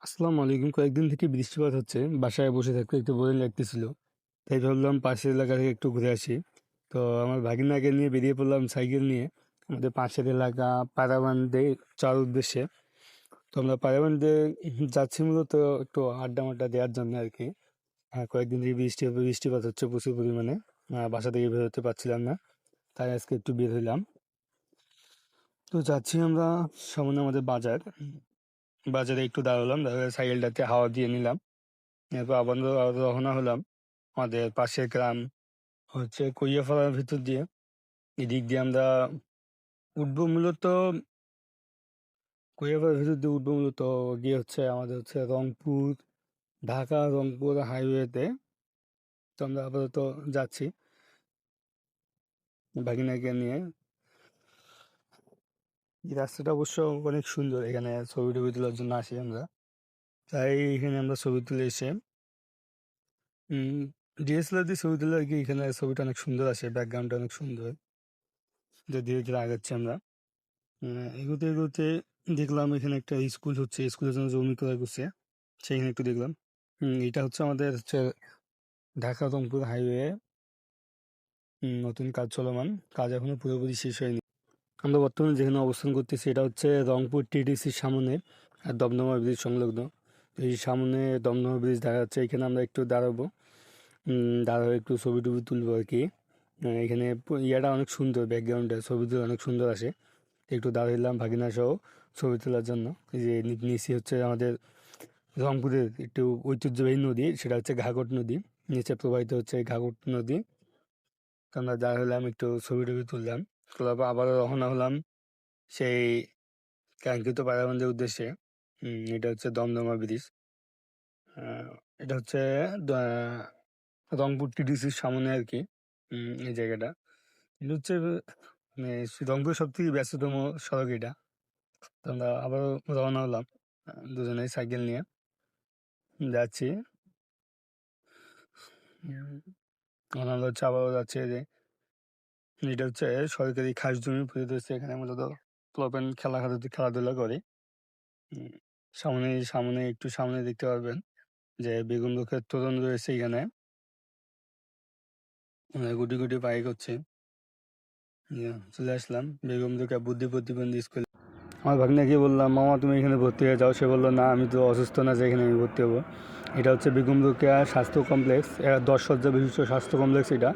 আসসালামু আলাইকুম। কয়েকদিন থেকে বৃষ্টিপাত হচ্ছে, বাসায় বসে থাকতে একটু বোরিং লাগতেছিল। তাই ভাবলাম পাশের এলাকা থেকে একটু ঘুরে আসি। তো আমার ভাগিনাকে নিয়ে বেরিয়ে পড়লাম সাইকেল নিয়ে আমাদের পাশের এলাকা পায়রাবান্ধে যাওয়ার উদ্দেশ্যে। তো আমরা পায়রাবান্ধে যাচ্ছি মূলত একটু আড্ডা মাড্ডা দেওয়ার জন্য আর কি। কয়েকদিন থেকে বৃষ্টিপাত হচ্ছে প্রচুর পরিমাণে। বাসা থেকে বের হতে পারছিলাম না, তাই আজকে একটু বের হইলাম। তো যাচ্ছি আমরা, সামনে আমাদের বাজার। বাজারে একটু দাঁড়ালাম, দাঁড়িয়ে সাইকেলটাতে হাওয়া দিয়ে নিলাম। এরপর আবার রওনা হলাম আমাদের পাশের গ্রাম হচ্ছে কইয়াফাড়ার ভিতর দিয়ে। এদিক দিয়ে আমরা উঠবো মূলত, কইয়াফাড়ার ভিতর দিয়ে উঠবো মূলত গিয়ে হচ্ছে আমাদের হচ্ছে রংপুর, ঢাকা রংপুর হাইওয়েতে। তো আমরা আপাতত যাচ্ছি ভাগিনাকে নিয়ে। এই রাস্তাটা অবশ্য অনেক সুন্দর, এখানে ছবি টবি তোলার জন্য আসি আমরা। তাই এখানে আমরা ছবি তুলে এসে ডিএসএলআর দিয়ে ছবি তুলে আর কি। এখানে ছবিটা অনেক সুন্দর আসে, ব্যাকগ্রাউন্ডটা অনেক সুন্দর। তো ধীরে ধীরে আগাচ্ছি আমরা। এগোতে এগোতে দেখলাম এখানে একটা স্কুল হচ্ছে, স্কুলের জন্য জমি ক্রয় করছে, সেইখানে একটু দেখলাম। এটা হচ্ছে আমাদের হচ্ছে ঢাকা রংপুর হাইওয়ে। নতুন কাজ চলমান, কাজ এখনো পুরোপুরি শেষ হয়নি। আমরা বর্তমানে যেখানে অবস্থান করতেছি এটা হচ্ছে রংপুর টিটিসির সামনে, আর দমদমা ব্রিজ সংলগ্ন। তো এই সামনে দমদমা ব্রিজ দেখা যাচ্ছে, এখানে আমরা একটু দাঁড়াবো। দাঁড়াবো একটু ছবি টবি তুলবো আর কি। এখানে ইয়াটা অনেক সুন্দর, ব্যাকগ্রাউন্ডে ছবি তুলে অনেক সুন্দর আসে। একটু দাঁড়াইলাম ভাগিনা সহ ছবি তোলার জন্য। এই যে নিচে হচ্ছে আমাদের রংপুরের একটু ঐতিহ্যবাহী নদী, সেটা হচ্ছে ঘাঘট নদী। নিচে প্রবাহিত হচ্ছে ঘাঘট নদী। তো আমরা যা হলাম একটু ছবি টবি তুললাম, তোলার পর আবারও রওনা হলাম সেই কাঙ্ক্ষিত পায়রাবন্দের উদ্দেশ্যে। এটা হচ্ছে দমদমা ব্রিজ। এটা হচ্ছে দ- রংপুর টিডিসির সামনে আর কি। এই জায়গাটা এটা হচ্ছে মানে রংপুরের সব থেকে ব্যস্ততম সড়ক এটা। তো আমরা আবারও রওনা হলাম দুজনেই সাইকেল নিয়ে যাচ্ছি। রওনা হচ্ছে আবারও যাচ্ছে যে এটা হচ্ছে সরকারি খাস জমি পতিত হচ্ছে, এখানে মূলত পোলাপান খেলাধুলা করে। উম, সামনে সামনে একটু সামনে দেখতে পারবেন যে বেগুন রোগের তোরণ রয়েছে এখানে। গুটি গুটি বাইক হচ্ছে। চলে আসলাম বেগম রোকেয়া বুদ্ধি প্রতিবন্ধী স্কুল। আমার ভাগ্নাকে বললাম, মামা তুমি এখানে ভর্তি হয়ে যাও। সে বললো, না আমি তো অসুস্থ না যে এখানে আমি ভর্তি হবো। এটা হচ্ছে বেগম রোকেয়া স্বাস্থ্য কমপ্লেক্স, 10 শয্যা বিশিষ্ট স্বাস্থ্য কমপ্লেক্স এটা।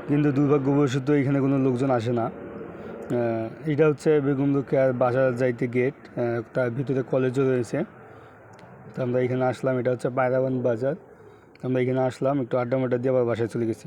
কিন্তু দুর্ভাগ্যবশত এখানে কোনো লোকজন আসে না। এটা হচ্ছে বেগম রোকেয়ার বাজার যাইতে গেট। তার ভিতরে কলেজও রয়েছে। তো আমরা এখানে আসলাম, এটা হচ্ছে পায়রাবান বাজার। আমরা এখানে আসলাম একটু আড্ডা মাড্ডা দিয়ে আবার বাসায় চলে গেছি।